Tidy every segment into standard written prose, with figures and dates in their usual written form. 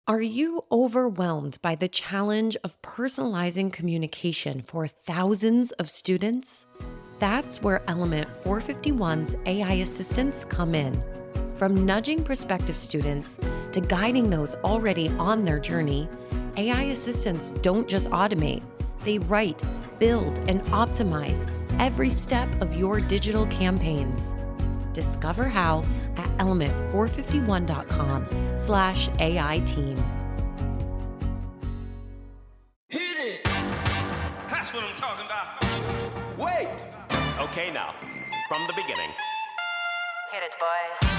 Are you overwhelmed by the challenge of personalizing communication for thousands of students? That's where Element 451's AI assistants come in. From nudging prospective students to guiding those already on their journey, AI assistants don't just automate, they write, build, and optimize every step of your digital campaigns. Discover how at element451.com/AI team. Hit it! That's what I'm talking about. Wait! Okay, now, from the beginning. Hit it, boys.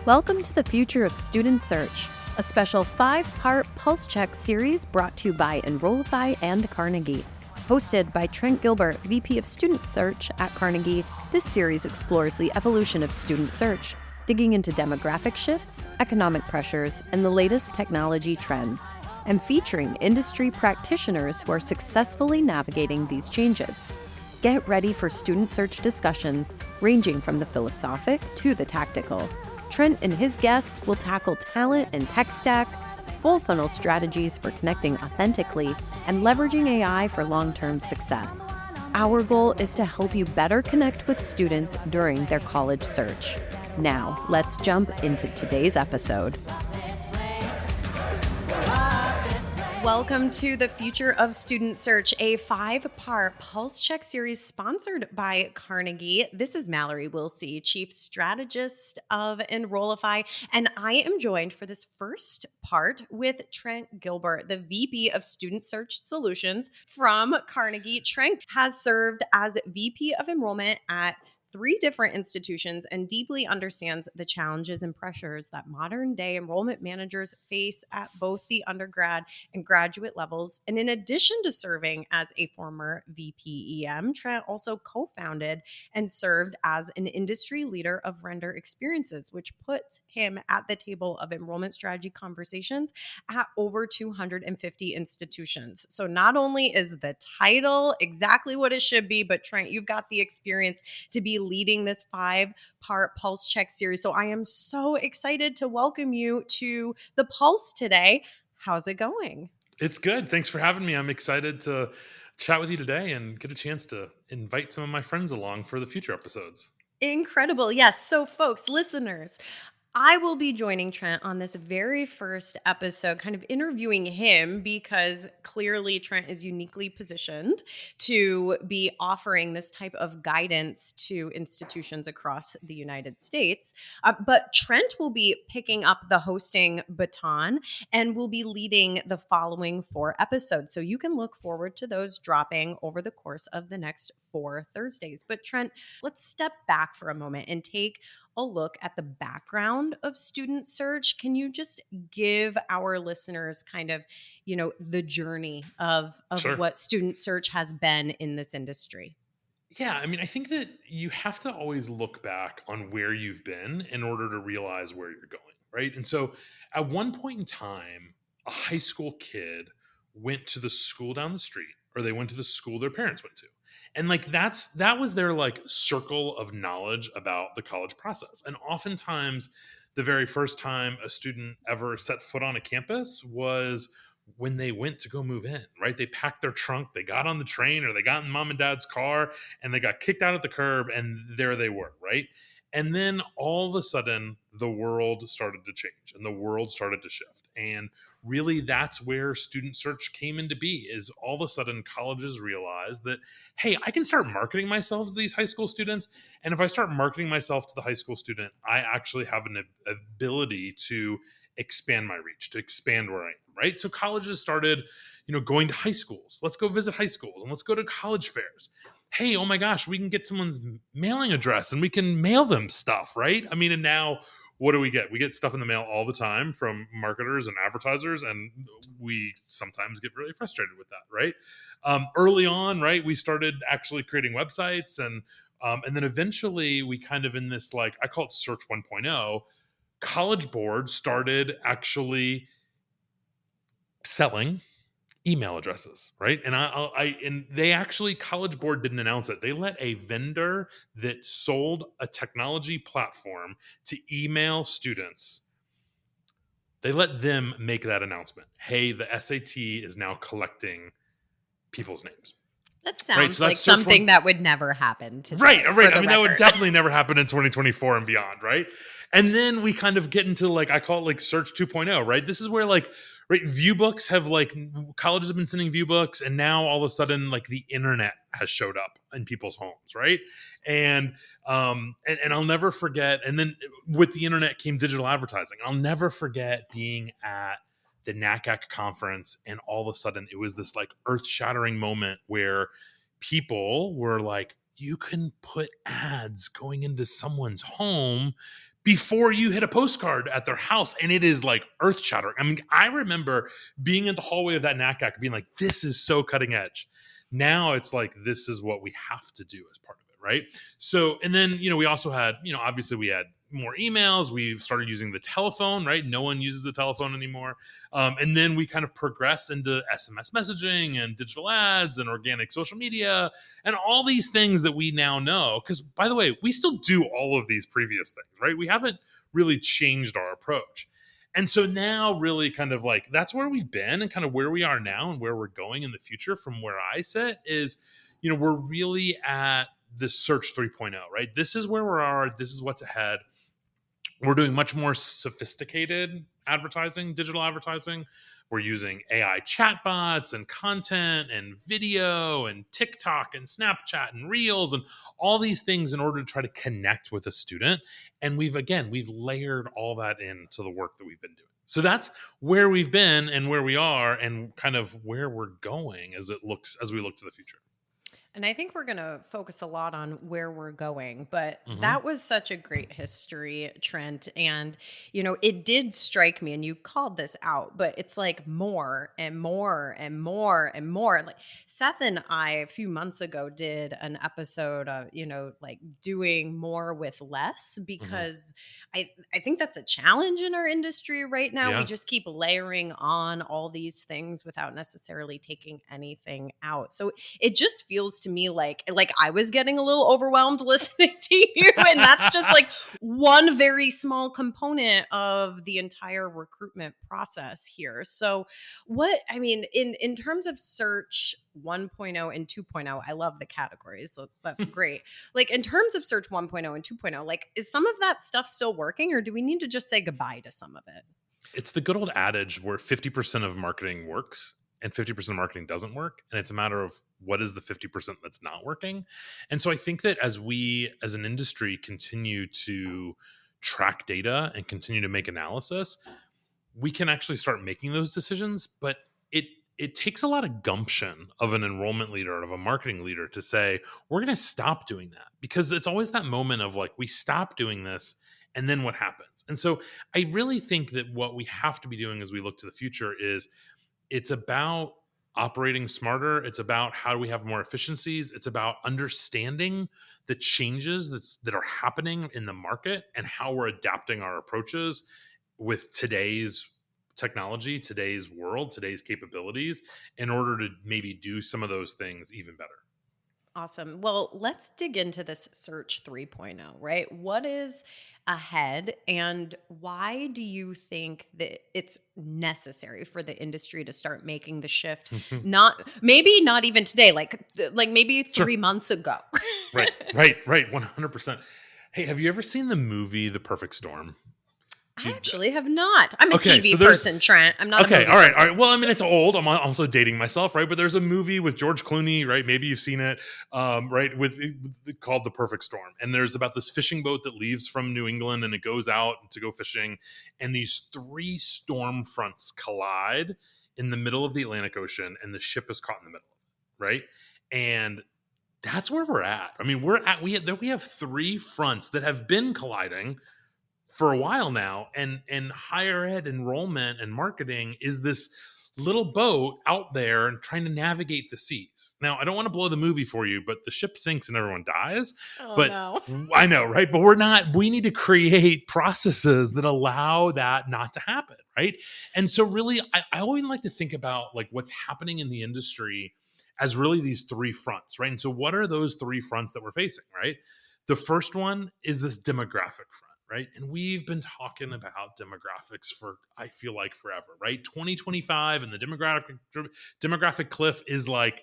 Welcome to the Future of Student Search, a special 5-part Pulse Check series brought to you by Enrollify and Carnegie. Hosted by Trent Gilbert, VP of Student Search at Carnegie, this series explores the evolution of student search, digging into demographic shifts, economic pressures, and the latest technology trends, and featuring industry practitioners who are successfully navigating these changes. Get ready for student search discussions ranging from the philosophic to the tactical. Trent and his guests will tackle talent and tech stack, full funnel strategies for connecting authentically, and leveraging AI for long-term success. Our goal is to help you better connect with students during their college search. Now, let's jump into today's episode. Welcome to the Future of Student Search, a 5-part Pulse Check series sponsored by Carnegie. This is Mallory, Willseas, Chief Strategist of Enrollify, and I am joined for this first part with Trent Gilbert, the VP of Student Search Solutions from Carnegie. Trent has served as VP of Enrollment at 3 different institutions and deeply understands the challenges and pressures that modern day enrollment managers face at both the undergrad and graduate levels. And in addition to serving as a former VPEM, Trent also co-founded and served as an industry leader of Render Experiences, which puts him at the table of enrollment strategy conversations at over 250 institutions. So not only is the title exactly what it should be, but Trent, you've got the experience to be leading this 5-part Pulse Check series. So I am so excited to welcome you to the Pulse today. How's it going? It's good. Thanks for having me. I'm excited to chat with you today and get a chance to invite some of my friends along for the future episodes. Incredible. Yes. So, folks, listeners, I will be joining Trent on this very first episode, kind of interviewing him because clearly Trent is uniquely positioned to be offering this type of guidance to institutions across the United States. But Trent will be picking up the hosting baton and will be leading the following 4 episodes. So you can look forward to those dropping over the course of the next 4 Thursdays. But Trent, let's step back for a moment and take a look at the background of student search. Can you just give our listeners kind of, the journey of Sure. what student search has been in this industry? Yeah, I mean, I think that you have to always look back on where you've been in order to realize where you're going, right? And so at one point in time, a high school kid went to the school down the street or they went to the school their parents went to. And like that was their like circle of knowledge about the college process. And oftentimes the very first time a student ever set foot on a campus was when they went to go move in, right? They packed their trunk, they got on the train or they got in mom and dad's car and they got kicked out at the curb and there they were, right? And then all of a sudden the world started to change and the world started to shift. And really that's where student search came into be is all of a sudden colleges realized that, hey, I can start marketing myself to these high school students. And if I start marketing myself to the high school student, I actually have an ability to expand my reach, to expand where I am, right? So colleges started, going to high schools. Let's go visit high schools and let's go to college fairs. Hey, oh my gosh, we can get someone's mailing address and we can mail them stuff, right? I mean, and now what do we get? We get stuff in the mail all the time from marketers and advertisers, and we sometimes get really frustrated with that, right? Early on, right, we started actually creating websites, and then eventually we kind of in this like I call it Search 1.0. College Board started actually selling email addresses, right? And they actually College Board didn't announce it. They let a vendor that sold a technology platform to email students They let them make that announcement. Hey, the SAT is now collecting people's names. That Right. sounds So like that's search something one. that would never happen today. Right. For Right. I the mean, that would record. definitely never happen in 2024 and beyond. Right. And then we kind of get into like, I call it like search 2.0. Right. This is where like, right, view books have like, colleges have been sending view books, and now all of a sudden like the internet has showed up in people's homes. Right. And I'll never forget. And then with the internet came digital advertising. I'll never forget being at the NACAC conference, and all of a sudden it was this like earth shattering moment where people were like, you can put ads going into someone's home before you hit a postcard at their house. And it is like earth shattering. I mean, I remember being in the hallway of that NACAC being like, this is so cutting edge. Now it's like, this is what we have to do as part of it. Right. So, and then, we also had, obviously we had more emails. We started using the telephone, right? No one uses the telephone anymore. And then we kind of progress into SMS messaging and digital ads and organic social media and all these things that we now know. Because, by the way, we still do all of these previous things, right? We haven't really changed our approach. And so now really kind of like that's where we've been and kind of where we are now and where we're going in the future from where I sit is, we're really at the search 3.0, right? This is where we are. This is what's ahead. We're doing much more sophisticated advertising, digital advertising. We're using AI chatbots and content and video and TikTok and Snapchat and Reels and all these things in order to try to connect with a student. And we've layered all that into the work that we've been doing. So that's where we've been and where we are and kind of where we're going as we look to the future. And I think we're going to focus a lot on where we're going, but Mm-hmm. that was such a great history, Trent. And, it did strike me, and you called this out, but it's like more and more and more and more. Like Seth and I, a few months ago, did an episode of, like doing more with less, because I think that's a challenge in our industry right now. Yeah. We just keep layering on all these things without necessarily taking anything out. So it just feels to me like I was getting a little overwhelmed listening to you, and that's just like one very small component of the entire recruitment process here. So in terms of search 1.0 and 2.0, I love the categories, so that's great. Like in terms of search 1.0 and 2.0, like is some of that stuff still working, or do we need to just say goodbye to some of it? It's the good old adage where 50% of marketing works and 50% of marketing doesn't work. And it's a matter of what is the 50% that's not working. And so I think that as we, as an industry, continue to track data and continue to make analysis, we can actually start making those decisions. But it takes a lot of gumption of an enrollment leader or of a marketing leader to say, we're going to stop doing that, because it's always that moment of like, we stop doing this and then what happens? And so I really think that what we have to be doing as we look to the future is it's about operating smarter. It's about how do we have more efficiencies. It's about understanding the changes that are happening in the market and how we're adapting our approaches with today's technology, today's world, today's capabilities in order to maybe do some of those things even better. Awesome. Well, let's dig into this search 3.0, right? What is ahead, and why do you think that it's necessary for the industry to start making the shift? Maybe not even today, like maybe 3 months ago. Right. 100%. Hey, have you ever seen the movie The Perfect Storm? I actually have not. I'm a Okay, TV so there's- person, Trent. I'm not a Okay, movie all right. person. Well, I mean, it's old. I'm also dating myself, right? But there's a movie with George Clooney, right? Maybe you've seen it, right? Called The Perfect Storm, and there's about this fishing boat that leaves from New England and it goes out to go fishing, and these three storm fronts collide in the middle of the Atlantic Ocean, and the ship is caught in the middle of it, right? And that's where we're at. I mean, we have three fronts that have been colliding for a while now, and higher ed enrollment and marketing is this little boat out there and trying to navigate the seas. Now, I don't want to blow the movie for you, but the ship sinks and everyone dies. Oh, But no. I know, right? But we need to create processes that allow that not to happen, right? And so really, I always like to think about like what's happening in the industry as really these three fronts, right? And so what are those three fronts that we're facing, right? The first one is this demographic front. right? And we've been talking about demographics for, I feel like, forever, right? 2025 and the demographic cliff is like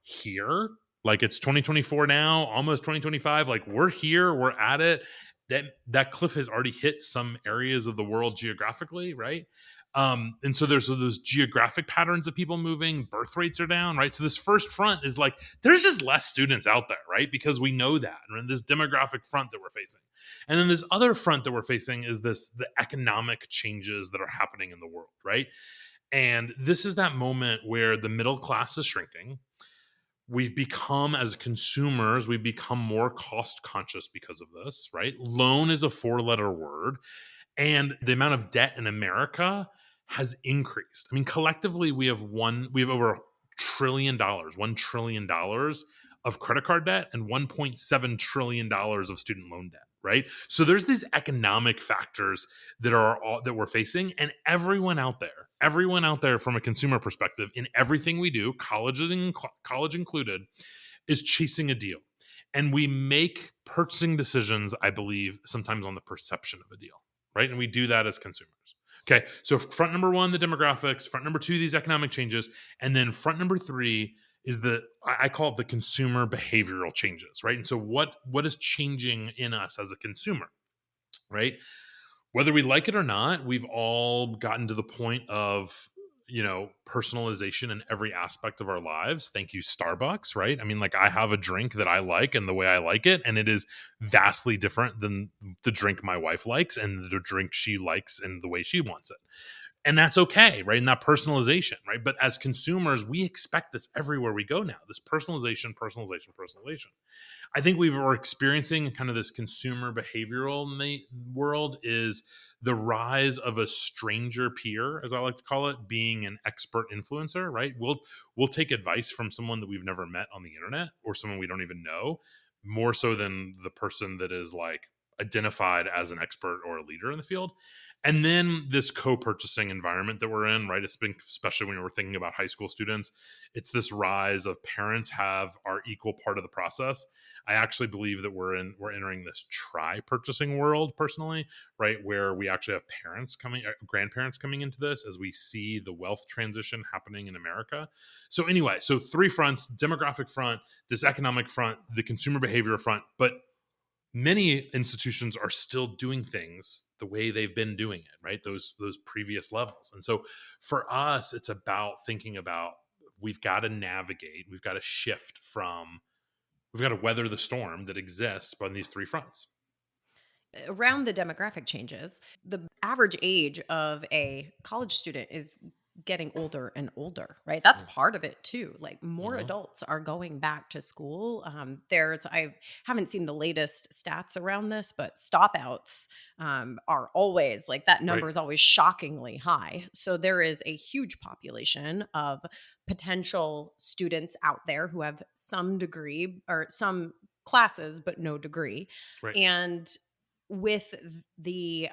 here. Like it's 2024 now, almost 2025. Like we're here, we're at it. That cliff has already hit some areas of the world geographically, right? And so there's those geographic patterns of people moving, birth rates are down, right? So this first front is like there's just less students out there, right? Because we know that, and this demographic front that we're facing. And then this other front that we're facing is the economic changes that are happening in the world, right? And this is that moment where the middle class is shrinking. We've become, as consumers, we've become more cost conscious because of this, right? Loan is a 4-letter word, and the amount of debt in America has increased. I mean, collectively, we have over $1 trillion of credit card debt and $1.7 trillion of student loan debt, right? So there's these economic factors that we're facing, and everyone out there from a consumer perspective in everything we do, college included, is chasing a deal. And we make purchasing decisions, I believe, sometimes on the perception of a deal, right? And we do that as consumers. Okay, so front number one, the demographics. Front number two, these economic changes. And then front number three is I call it the consumer behavioral changes, right? And so what is changing in us as a consumer, right? Whether we like it or not, we've all gotten to the point of, personalization in every aspect of our lives. Thank you, Starbucks, right? I mean, like I have a drink that I like and the way I like it, and it is vastly different than the drink my wife likes and the drink she likes and the way she wants it. And that's okay, right? And that personalization, right? But as consumers, we expect this everywhere we go now. This personalization. I think we're experiencing kind of this consumer behavioral world is the rise of a stranger peer, as I like to call it, being an expert influencer, right? We'll take advice from someone that we've never met on the internet or someone we don't even know, more so than the person that is like identified as an expert or a leader in the field. And then this co-purchasing environment that we're in, right? It's been, especially when we're thinking about high school students, it's this rise of parents are equal part of the process. I actually believe that we're entering this purchasing world personally, right? Where we actually have grandparents coming into this as we see the wealth transition happening in America. So anyway, so three fronts: demographic front, this economic front, the consumer behavior front, but many institutions are still doing things the way they've been doing it, right? Those previous levels. And so for us, it's about thinking about we've got to navigate, we've got to shift we've got to weather the storm that exists on these three fronts. Around the demographic changes, the average age of a college student is getting older and older, right? That's part of it too. Like more adults are going back to school. I haven't seen the latest stats around this, but stop outs are always like that number is always shockingly high. So there is a huge population of potential students out there who have some degree or some classes, but no degree. Right. And with the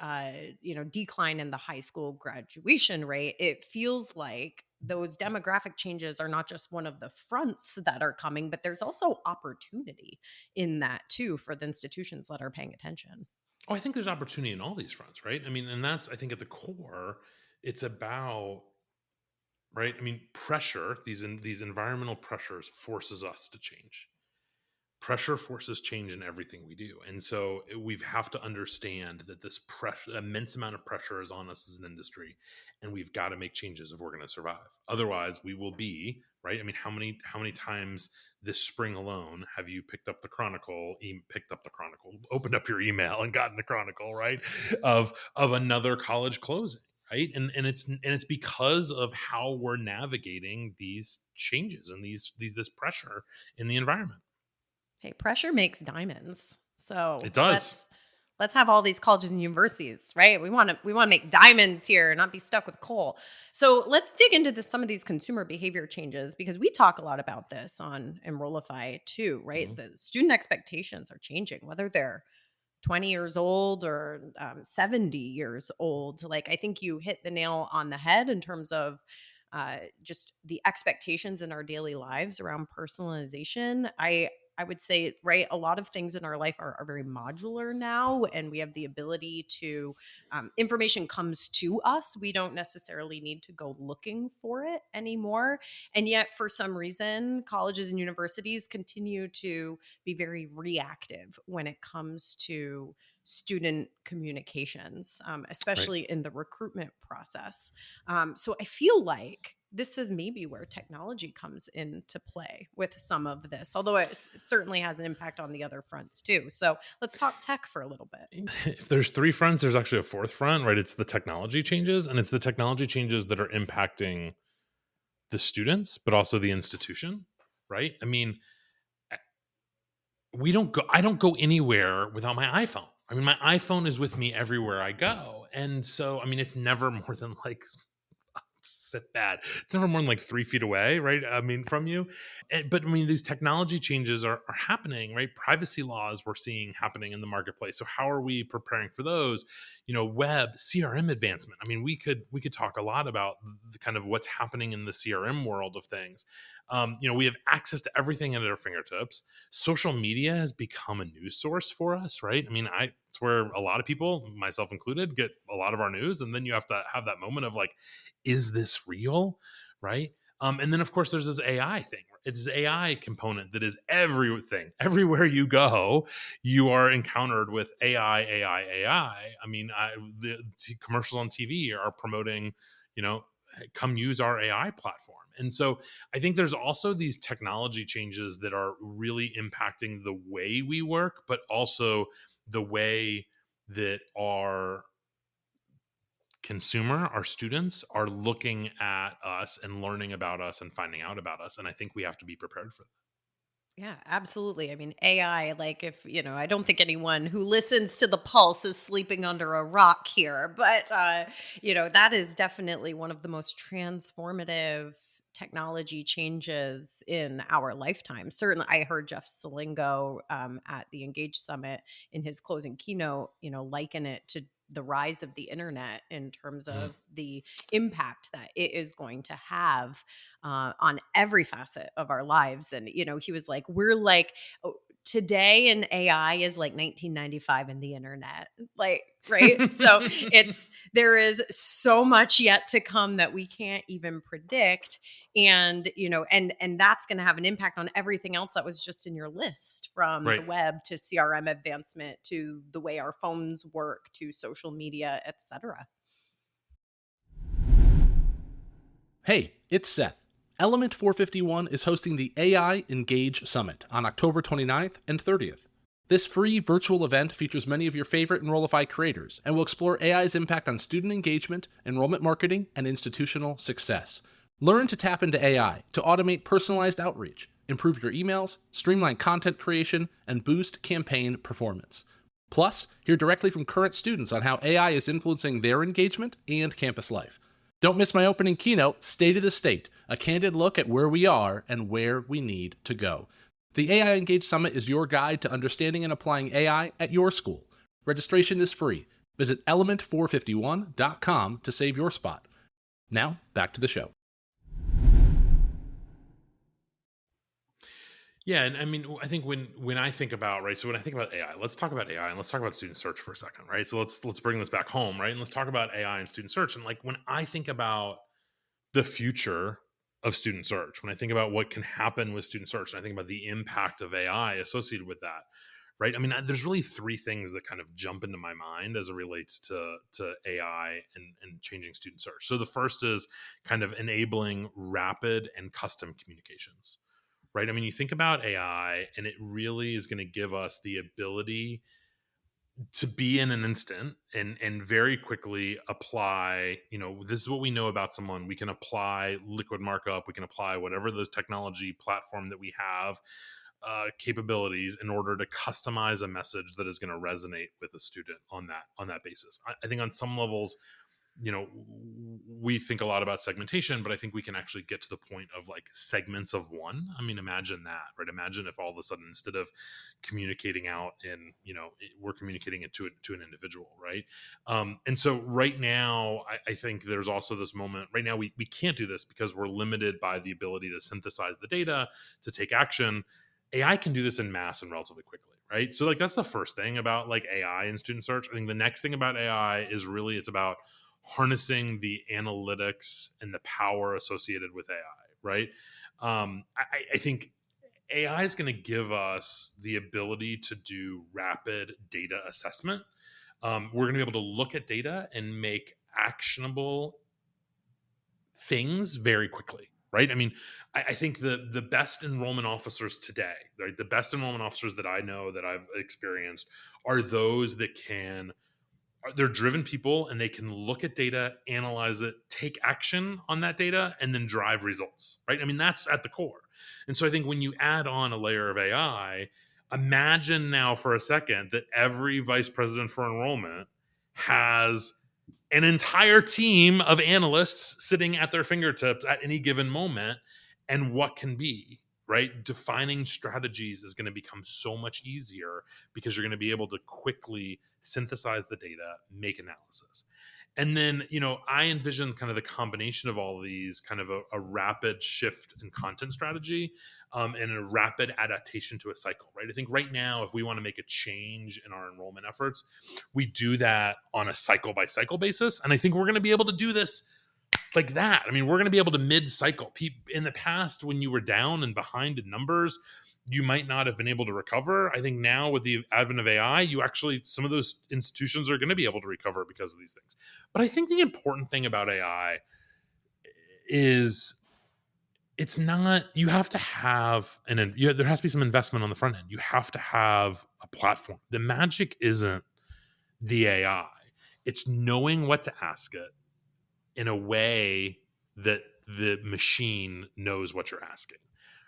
decline in the high school graduation rate, it feels like those demographic changes are not just one of the fronts that are coming, but there's also opportunity in that too for the institutions that are paying attention. Oh, I think there's opportunity in all these fronts, right? I mean, and that's, I think at the core, it's about, right? I mean, pressure, these environmental pressures forces us to change. Pressure forces change in everything we do. And so we have to understand that this pressure, immense amount of pressure is on us as an industry, and we've got to make changes if we're going to survive. Otherwise, we will be, right? I mean, how many times this spring alone have you picked up the Chronicle, opened up your email and gotten the Chronicle, right? Of another college closing. Right. And it's because of how we're navigating these changes and this pressure in the environment. Hey, pressure makes diamonds. So It does. Let's have all these colleges and universities, right? We want to make diamonds here, not be stuck with coal. So let's dig into some of these consumer behavior changes, because we talk a lot about this on Enrollify too, right? The student expectations are changing, whether they're 20 years old or 70 years old. Like, I think you hit the nail on the head in terms of just the expectations in our daily lives around personalization. I would say, right, a lot of things in our life are very modular now, and we have the ability to, information comes to us. We don't necessarily need to go looking for it anymore. And yet, for some reason, colleges and universities continue to be very reactive when it comes to student communications, Right. especially in the recruitment process. So I feel like this is maybe where technology comes into play with some of this, although it certainly has an impact on the other fronts too. So let's talk tech for a little bit. If there's three fronts, there's actually a fourth front, right? It's the technology changes, and it's the technology changes that are impacting the students, but also the institution, right? I mean, I don't go anywhere without my iPhone. I mean, my iPhone is with me everywhere I go. And so, I mean, it's never more than like sit bad. It's never more than like 3 feet away, right? I mean, from you. But I mean, these technology changes are happening, right? Privacy laws we're seeing happening in the marketplace. So how are we preparing for those? Web, CRM advancement. I mean, we could talk a lot about the kind of what's happening in the CRM world of things. We have access to everything at our fingertips. Social media has become a news source for us, right? I mean, it's where a lot of people, myself included, get a lot of our news. And then you have to have that moment of like, is this real? Right. And then of course there's this AI thing. It's this AI component that is everything. Everywhere you go, you are encountered with AI. I mean, the commercials on TV are promoting, come use our AI platform. And so I think there's also these technology changes that are really impacting the way we work, but also the way that our students are looking at us and learning about us and finding out about us. And I think we have to be prepared for that. Yeah, absolutely. I mean, AI, like if, I don't think anyone who listens to the pulse is sleeping under a rock here, but, that is definitely one of the most transformative technology changes in our lifetime. Certainly, I heard Jeff Salingo at the Engage Summit in his closing keynote, liken it to the rise of the internet in terms Mm. of the impact that it is going to have on every facet of our lives. And, he was like, we're like, oh, today in AI is like 1995 in the internet. Like, right. So there is so much yet to come that we can't even predict. And, and that's going to have an impact on everything else that was just in your list, from the Right. web to CRM advancement to the way our phones work to social media, etc. Hey, it's Seth. Element 451 is hosting the AI Engage Summit on October 29th and 30th. This free virtual event features many of your favorite Enrollify creators and will explore AI's impact on student engagement, enrollment marketing, and institutional success. Learn to tap into AI to automate personalized outreach, improve your emails, streamline content creation, and boost campaign performance. Plus, hear directly from current students on how AI is influencing their engagement and campus life. Don't miss my opening keynote, State of the State, a candid look at where we are and where we need to go. The AI Engage Summit is your guide to understanding and applying AI at your school. Registration is free. Visit element451.com to save your spot. Now, back to the show. Yeah, and I mean, I think when I think about, right, so when I think about AI, let's talk about AI and let's talk about student search for a second, right? So let's bring this back home, right? And let's talk about AI and student search. And like when I think about the future of student search, when I think about what can happen with student search, and I think about the impact of AI associated with that, right? I mean, there's really three things that kind of jump into my mind as it relates to AI and changing student search. So the first is kind of enabling rapid and custom communications, right? I mean, you think about AI, and it really is going to give us the ability to be in an instant and very quickly apply, this is what we know about someone. We can apply liquid markup, we can apply whatever the technology platform that we have, capabilities in order to customize a message that is going to resonate with a student on that basis. I think on some levels, we think a lot about segmentation, but I think we can actually get to the point of like segments of one. I mean, imagine that, right? Imagine if all of a sudden, instead of communicating out in, we're communicating it to an individual, right? And so right now, I think there's also this moment right now, we can't do this because we're limited by the ability to synthesize the data, to take action. AI can do this in mass and relatively quickly, right? So like that's the first thing about like AI and student search. I think the next thing about AI is really it's about harnessing the analytics and the power associated with AI, right? I think AI is going to give us the ability to do rapid data assessment. We're going to be able to look at data and make actionable things very quickly, right? I mean, I think the best enrollment officers today, right, the best enrollment officers that I know that I've experienced are those that they're driven people and they can look at data, analyze it, take action on that data, and then drive results, right? I mean, that's at the core. And so I think when you add on a layer of AI, imagine now for a second that every vice president for enrollment has an entire team of analysts sitting at their fingertips at any given moment, and what can be, right? Defining strategies is going to become so much easier because you're going to be able to quickly synthesize the data, make analysis. And then, I envision kind of the combination of all of these, kind of a rapid shift in content strategy, and a rapid adaptation to a cycle, right? I think right now, if we want to make a change in our enrollment efforts, we do that on a cycle by cycle basis. And I think we're going to be able to do this like that. I mean, we're going to be able to mid-cycle. In the past, when you were down and behind in numbers, you might not have been able to recover. I think now with the advent of AI, some of those institutions are going to be able to recover because of these things. But I think the important thing about AI is it's not, you have to have, there has to be some investment on the front end. You have to have a platform. The magic isn't the AI. It's knowing what to ask it in a way that the machine knows what you're asking,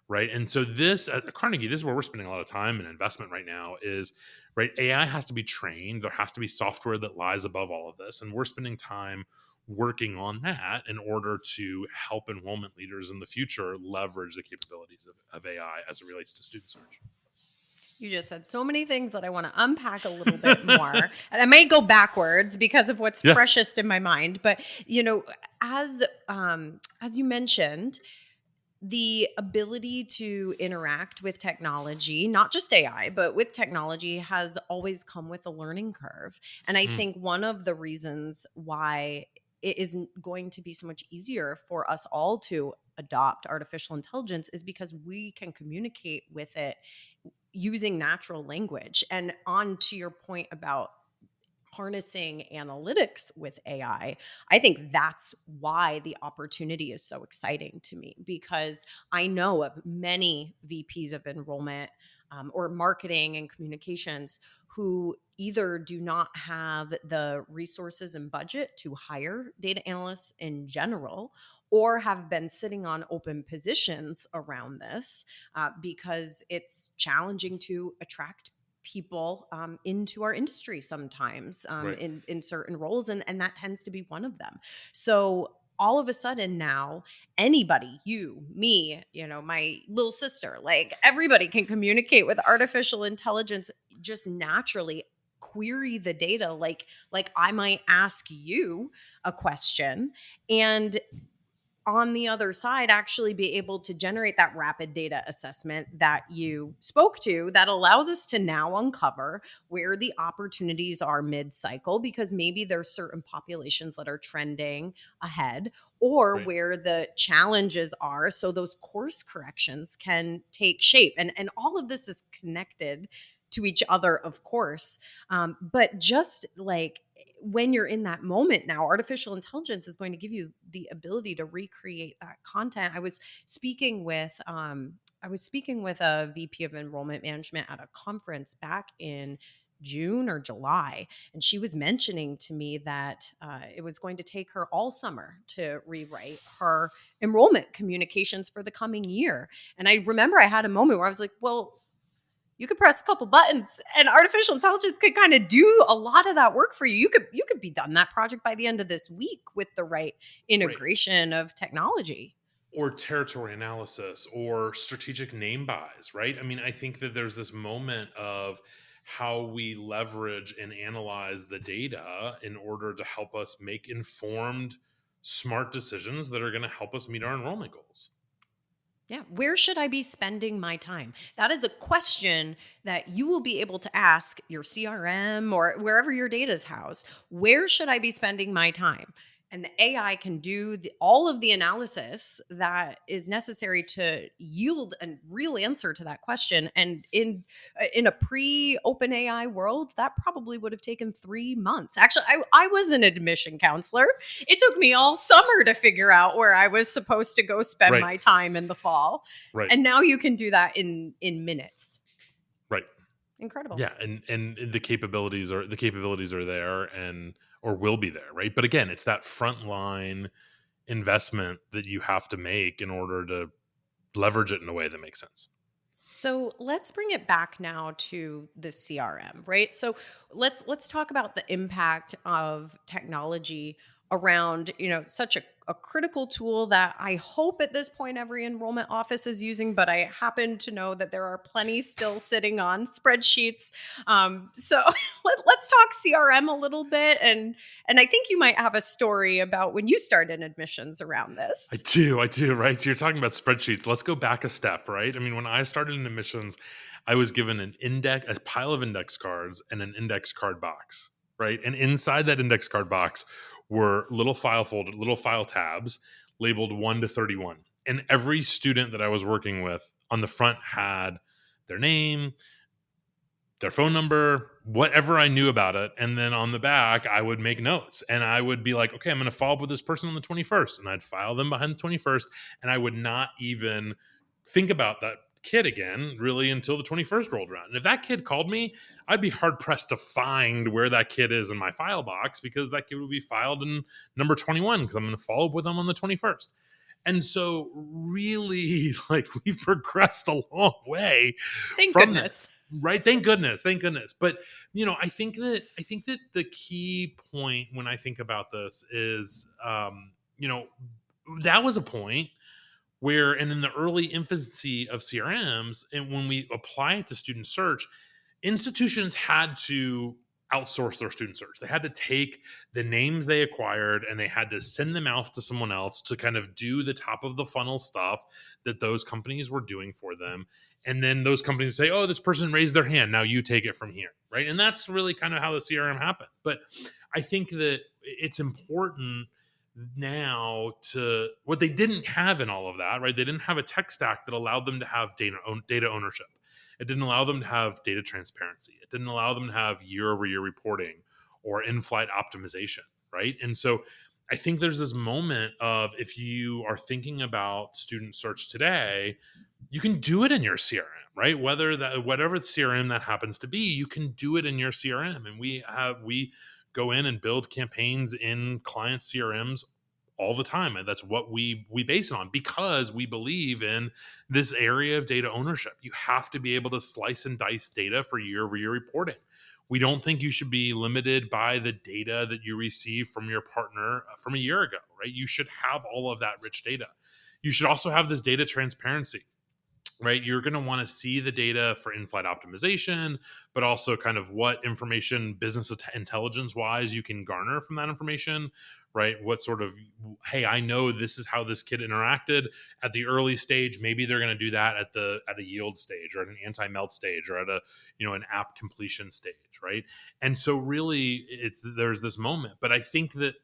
right? And so this at Carnegie, this is where we're spending a lot of time and investment right now is, right, AI has to be trained. There has to be software that lies above all of this. And we're spending time working on that in order to help enrollment leaders in the future leverage the capabilities of AI as it relates to student search. You just said so many things that I want to unpack a little bit more. And I may go backwards because of what's freshest in my mind. But, as you mentioned, the ability to interact with technology, not just AI, but with technology, has always come with a learning curve. And I think one of the reasons why it isn't going to be so much easier for us all to adopt artificial intelligence is because we can communicate with it using natural language. And on to your point about harnessing analytics with AI, I think that's why the opportunity is so exciting to me, because I know of many VPs of enrollment, or marketing and communications, who either do not have the resources and budget to hire data analysts in general, or have been sitting on open positions around this, because it's challenging to attract people into our industry sometimes, Right. in certain roles, and that tends to be one of them. So all of a sudden now, anybody, you, me, my little sister, like everybody can communicate with artificial intelligence just naturally. Query the data like I might ask you a question, and on the other side actually be able to generate that rapid data assessment that you spoke to, that allows us to now uncover where the opportunities are mid-cycle, because maybe there's certain populations that are trending ahead, or Right. where the challenges are, so those course corrections can take shape. And all of this is connected to each other, of course. But just like when you're in that moment now, artificial intelligence is going to give you the ability to recreate that content. I was speaking with a VP of enrollment management at a conference back in June or July, and she was mentioning to me that it was going to take her all summer to rewrite her enrollment communications for the coming year. And I remember I had a moment where I was like, well, you could press a couple buttons and artificial intelligence could kind of do a lot of that work for you. You could be done that project by the end of this week with the right integration of technology. Or territory analysis or strategic name buys, right? I mean, I think that there's this moment of how we leverage and analyze the data in order to help us make informed, smart decisions that are going to help us meet our enrollment goals. Yeah. Where should I be spending my time? That is a question that you will be able to ask your CRM or wherever your data is housed. Where should I be spending my time? And the AI can do all of the analysis that is necessary to yield a real answer to that question. And in a pre-open AI world, that probably would have taken 3 months. Actually, I was an admission counselor. It took me all summer to figure out where I was supposed to go spend Right. my time in the fall. Right. And now you can do that in minutes. Right. Incredible. Yeah, and the capabilities are there and or will be there, right? But again, it's that frontline investment that you have to make in order to leverage it in a way that makes sense. So let's bring it back now to the CRM, right? So let's talk about the impact of technology around, such a critical tool that I hope at this point every enrollment office is using, but I happen to know that there are plenty still sitting on spreadsheets. So let's talk CRM a little bit, and I think you might have a story about when you started admissions around this. I do, right? So you're talking about spreadsheets. Let's go back a step, right? I mean, when I started in admissions, I was given a pile of index cards and an index card box, right? And inside that index card box were little file tabs labeled 1 to 31. And every student that I was working with on the front had their name, their phone number, whatever I knew about it. And then on the back, I would make notes and I would be like, okay, I'm going to follow up with this person on the 21st. And I'd file them behind the 21st. And I would not even think about that kid again really until the 21st rolled around. And if that kid called me, I'd be hard pressed to find where that kid is in my file box because that kid would be filed in number 21 because I'm going to follow up with them on the 21st. And so really like we've progressed a long way Thank from goodness. this. Right. Thank goodness. Thank goodness. But I think that the key point when I think about this is that was a point where, and in the early infancy of CRMs, and when we apply it to student search, institutions had to outsource their student search. They had to take the names they acquired and they had to send them out to someone else to kind of do the top of the funnel stuff that those companies were doing for them. And then those companies say, oh, this person raised their hand. Now you take it from here. Right. And that's really kind of how the CRM happened. But I think that it's important now to what they didn't have in all of that, right? They didn't have a tech stack that allowed them to have data ownership. It didn't allow them to have data transparency. It didn't allow them to have year over year reporting or in-flight optimization, right? And so I think there's this moment of if you are thinking about student search today, you can do it in your CRM, right? Whatever the CRM that happens to be, you can do it in your CRM. And we go in and build campaigns in client CRMs all the time. And that's what we base it on because we believe in this area of data ownership. You have to be able to slice and dice data for year over year reporting. We don't think you should be limited by the data that you receive from your partner from a year ago, right? You should have all of that rich data. You should also have this data transparency, right? You're going to want to see the data for in-flight optimization, but also kind of what information business intelligence wise you can garner from that information, right? What sort of, hey, I know this is how this kid interacted at the early stage. Maybe they're going to do that at a yield stage or at an anti-melt stage or at an app completion stage, right? And so really there's this moment, but I think that,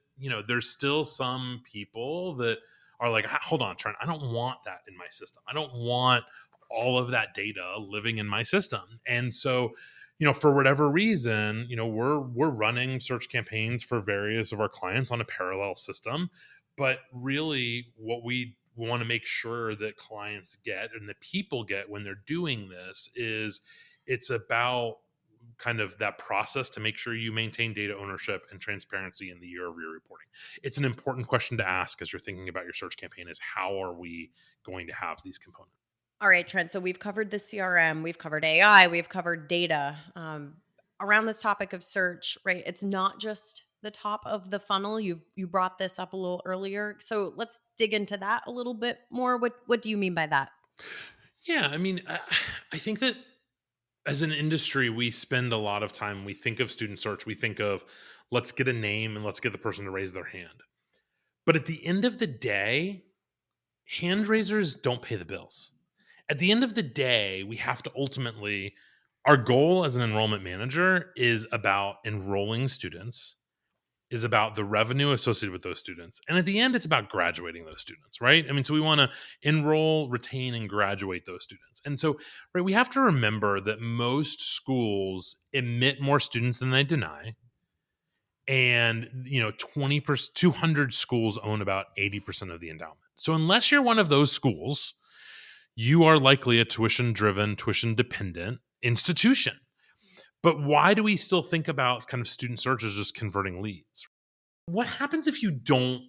there's still some people that are like, hold on, Trent, I don't want that in my system. I don't want all of that data living in my system. And so, for whatever reason, we're running search campaigns for various of our clients on a parallel system. But really what we want to make sure that clients get and that people get when they're doing this is it's about kind of that process to make sure you maintain data ownership and transparency in the year over year reporting. It's an important question to ask as you're thinking about your search campaign is how are we going to have these components? All right, Trent. So we've covered the CRM, we've covered AI, we've covered data. Around this topic of search, right? It's not just the top of the funnel. You brought this up a little earlier, so let's dig into that a little bit more. What do you mean by that? Yeah, I mean, I think that as an industry, we spend a lot of time. We think of student search. We think of let's get a name and let's get the person to raise their hand. But at the end of the day, hand raisers don't pay the bills. At the end of the day, we have to ultimately, our goal as an enrollment manager is about enrolling students, is about the revenue associated with those students. And at the end, it's about graduating those students, right? I mean, so we want to enroll, retain, and graduate those students. And so, right, we have to remember that most schools admit more students than they deny. And, 20%, 200 schools own about 80% of the endowment. So unless you're one of those schools, you are likely a tuition-driven, tuition-dependent institution. But why do we still think about kind of student search as just converting leads? What happens if you don't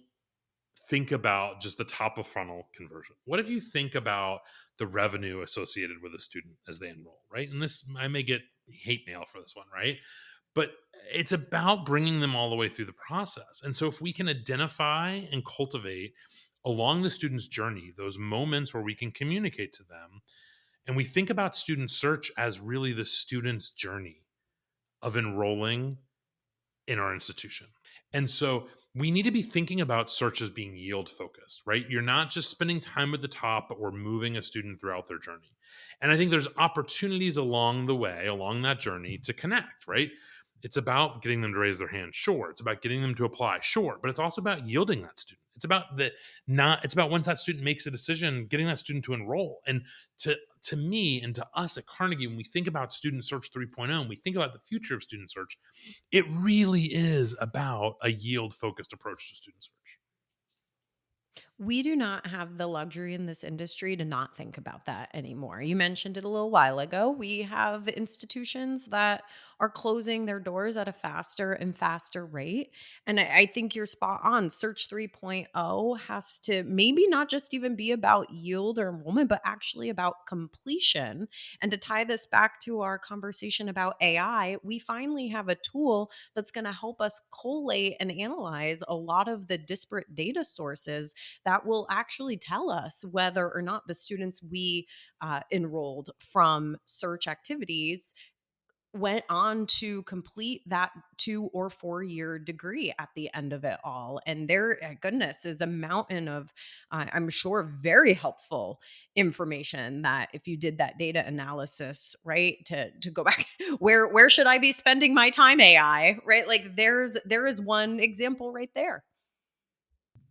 think about just the top of funnel conversion? What if you think about the revenue associated with a student as they enroll, right? And this, I may get hate mail for this one, right? But it's about bringing them all the way through the process. And so if we can identify and cultivate along the student's journey those moments where we can communicate to them, and we think about student search as really the student's journey of enrolling in our institution. And so we need to be thinking about search as being yield focused, right? You're not just spending time at the top, but we're moving a student throughout their journey. And I think there's opportunities along the way, along that journey to connect, right? It's about getting them to raise their hand, sure. It's about getting them to apply, sure. But it's also about yielding that student. It's about it's about once that student makes a decision, getting that student to enroll. And to me and to us at Carnegie, when we think about Student Search 3.0 and we think about the future of student search, it really is about a yield-focused approach to student search. We do not have the luxury in this industry to not think about that anymore. You mentioned it a little while ago. We have institutions that are closing their doors at a faster and faster rate. And I think you're spot on. Search 3.0 has to maybe not just even be about yield or enrollment, but actually about completion. And to tie this back to our conversation about AI, we finally have a tool that's going to help us collate and analyze a lot of the disparate data sources that will actually tell us whether or not the students we enrolled from search activities went on to complete that 2 or 4 year degree at the end of it all. And there, goodness, is a mountain of, I'm sure, very helpful information that if you did that data analysis, right, to go back, where should I be spending my time, AI, right? Like there is one example right there.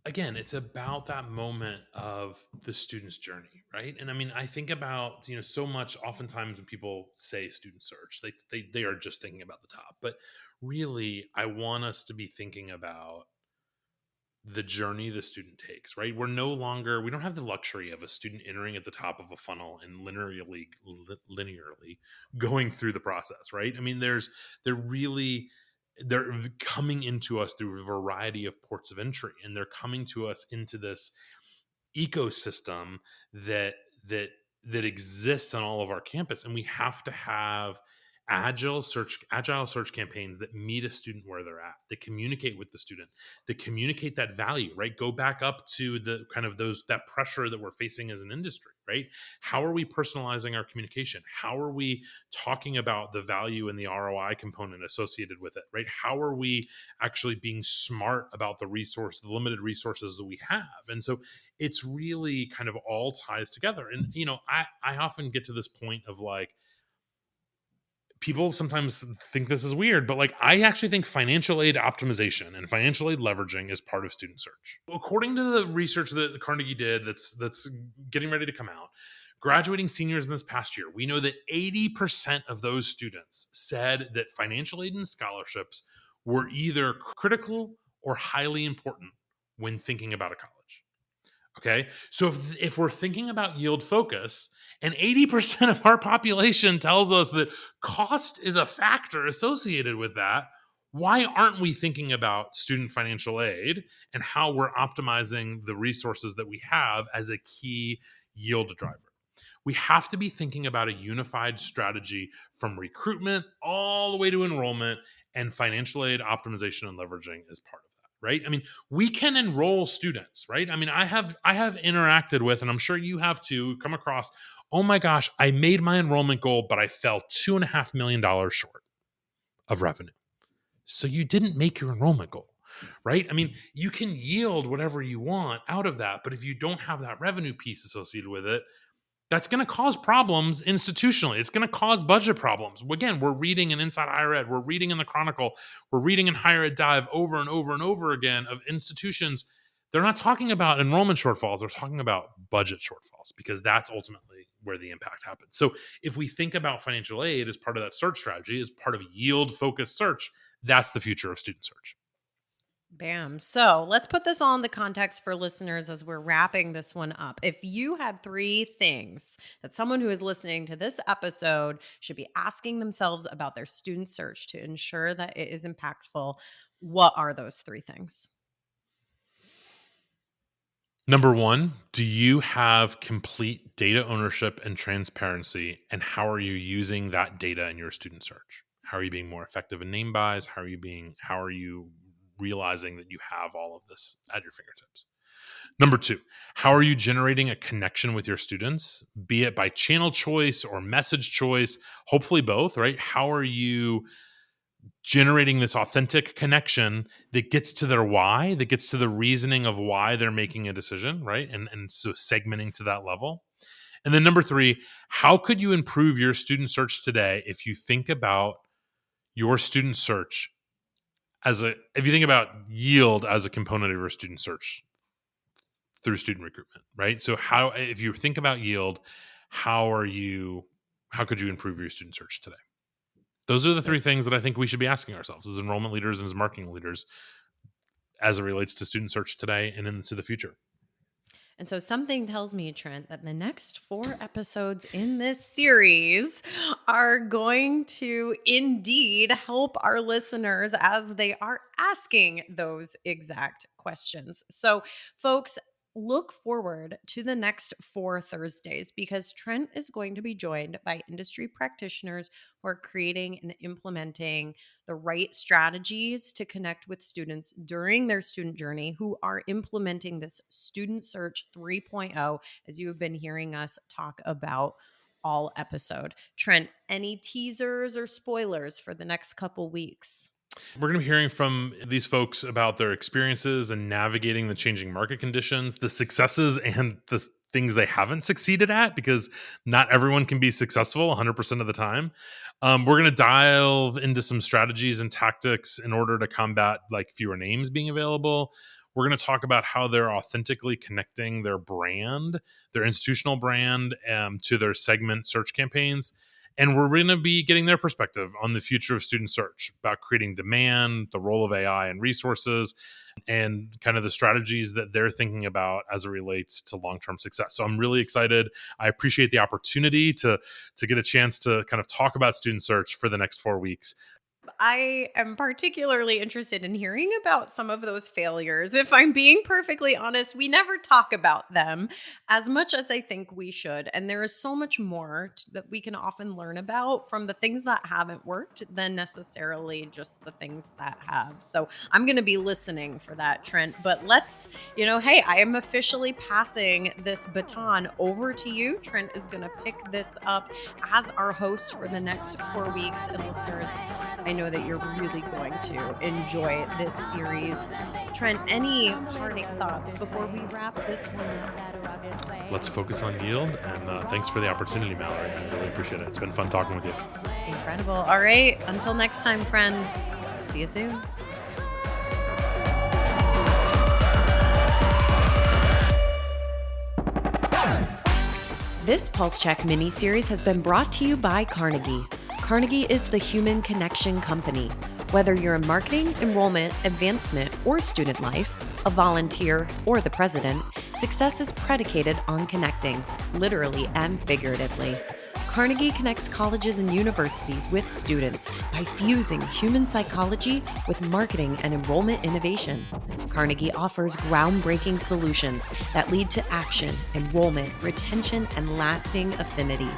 Again, it's about that moment of the student's journey, right? And I mean, I think about, so much oftentimes when people say student search, they are just thinking about the top. But really, I want us to be thinking about the journey the student takes, right? We don't have the luxury of a student entering at the top of a funnel and linearly going through the process, right? I mean, they're coming into us through a variety of ports of entry, and they're coming to us into this ecosystem that exists on all of our campus. And we have to have agile search campaigns that meet a student where they're at, that communicate with the student, that communicate that value, right? Go back up to the kind of that pressure that we're facing as an industry, right? How are we personalizing our communication? How are we talking about the value and the ROI component associated with it, right? How are we actually being smart about the limited resources that we have? And so it's really kind of all ties together. And, I often get to this point of like, people sometimes think this is weird, but like I actually think financial aid optimization and financial aid leveraging is part of student search. According to the research that Carnegie did that's getting ready to come out, graduating seniors in this past year, we know that 80% of those students said that financial aid and scholarships were either critical or highly important when thinking about a college. Okay. So if we're thinking about yield focus and 80% of our population tells us that cost is a factor associated with that, why aren't we thinking about student financial aid and how we're optimizing the resources that we have as a key yield driver? We have to be thinking about a unified strategy from recruitment all the way to enrollment, and financial aid optimization and leveraging is part of that. Right? I mean, we can enroll students, right? I mean, I have interacted with, and I'm sure you have too, come across, oh my gosh, I made my enrollment goal, but I fell $2.5 million short of revenue. So you didn't make your enrollment goal. right? I mean, you can yield whatever you want out of that, but if you don't have that revenue piece associated with it, that's going to cause problems institutionally. It's going to cause budget problems. Again, we're reading in Inside Higher Ed, we're reading in the Chronicle, we're reading in Higher Ed Dive over and over and over again of institutions. They're not talking about enrollment shortfalls. They're talking about budget shortfalls because that's ultimately where the impact happens. So if we think about financial aid as part of that search strategy, as part of yield-focused search, that's the future of student search. Bam. So let's put this all in the context for listeners as we're wrapping this one up. If you had 3 things that someone who is listening to this episode should be asking themselves about their student search to ensure that it is impactful, what are those 3 things? Number 1, do you have complete data ownership and transparency? And how are you using that data in your student search? How are you being more effective in name buys? How are you realizing that you have all of this at your fingertips? Number 2, how are you generating a connection with your students, be it by channel choice or message choice, hopefully both, right? How are you generating this authentic connection that gets to their why, that gets to the reasoning of why they're making a decision, right? And so segmenting to that level. And then number 3, how could you improve your student search today if you think about your student search if you think about yield as a component of your student search through student recruitment, right? So if you think about yield, how could you improve your student search today? Those are the 3 things that I think we should be asking ourselves as enrollment leaders and as marketing leaders as it relates to student search today and into the future. And so something tells me, Trent, that the next 4 episodes in this series are going to indeed help our listeners as they are asking those exact questions. So, folks, look forward to the next 4 Thursdays because Trent is going to be joined by industry practitioners who are creating and implementing the right strategies to connect with students during their student journey, who are implementing this Student Search 3.0, as you have been hearing us talk about all episode. Trent, any teasers or spoilers for the next couple weeks? We're going to be hearing from these folks about their experiences and navigating the changing market conditions, the successes and the things they haven't succeeded at, because not everyone can be successful 100% of the time. We're going to dive into some strategies and tactics in order to combat fewer names being available. We're going to talk about how they're authentically connecting their brand, their institutional brand, to their segment search campaigns. And we're going to be getting their perspective on the future of student search, about creating demand, the role of AI and resources, and kind of the strategies that they're thinking about as it relates to long-term success. So I'm really excited. I appreciate the opportunity to get a chance to kind of talk about student search for the next 4 weeks. I am particularly interested in hearing about some of those failures. If I'm being perfectly honest, we never talk about them as much as I think we should. And there is so much more that we can often learn about from the things that haven't worked than necessarily just the things that have. So I'm going to be listening for that, Trent. But let's, hey, I am officially passing this baton over to you. Trent is going to pick this up as our host for the next 4 weeks. And listeners, I know that you're really going to enjoy this series. Trent, any parting thoughts before we wrap this one up? Let's focus on yield, and thanks for the opportunity, Mallory. I really appreciate it. It's been fun talking with you. Incredible. All right. Until next time, friends. See you soon. This Pulse Check mini-series has been brought to you by Carnegie. Carnegie is the human connection company. Whether you're in marketing, enrollment, advancement, or student life, a volunteer, or the president, success is predicated on connecting, literally and figuratively. Carnegie connects colleges and universities with students by fusing human psychology with marketing and enrollment innovation. Carnegie offers groundbreaking solutions that lead to action, enrollment, retention, and lasting affinity.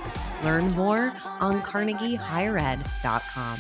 Learn more on carnegiehighered.com.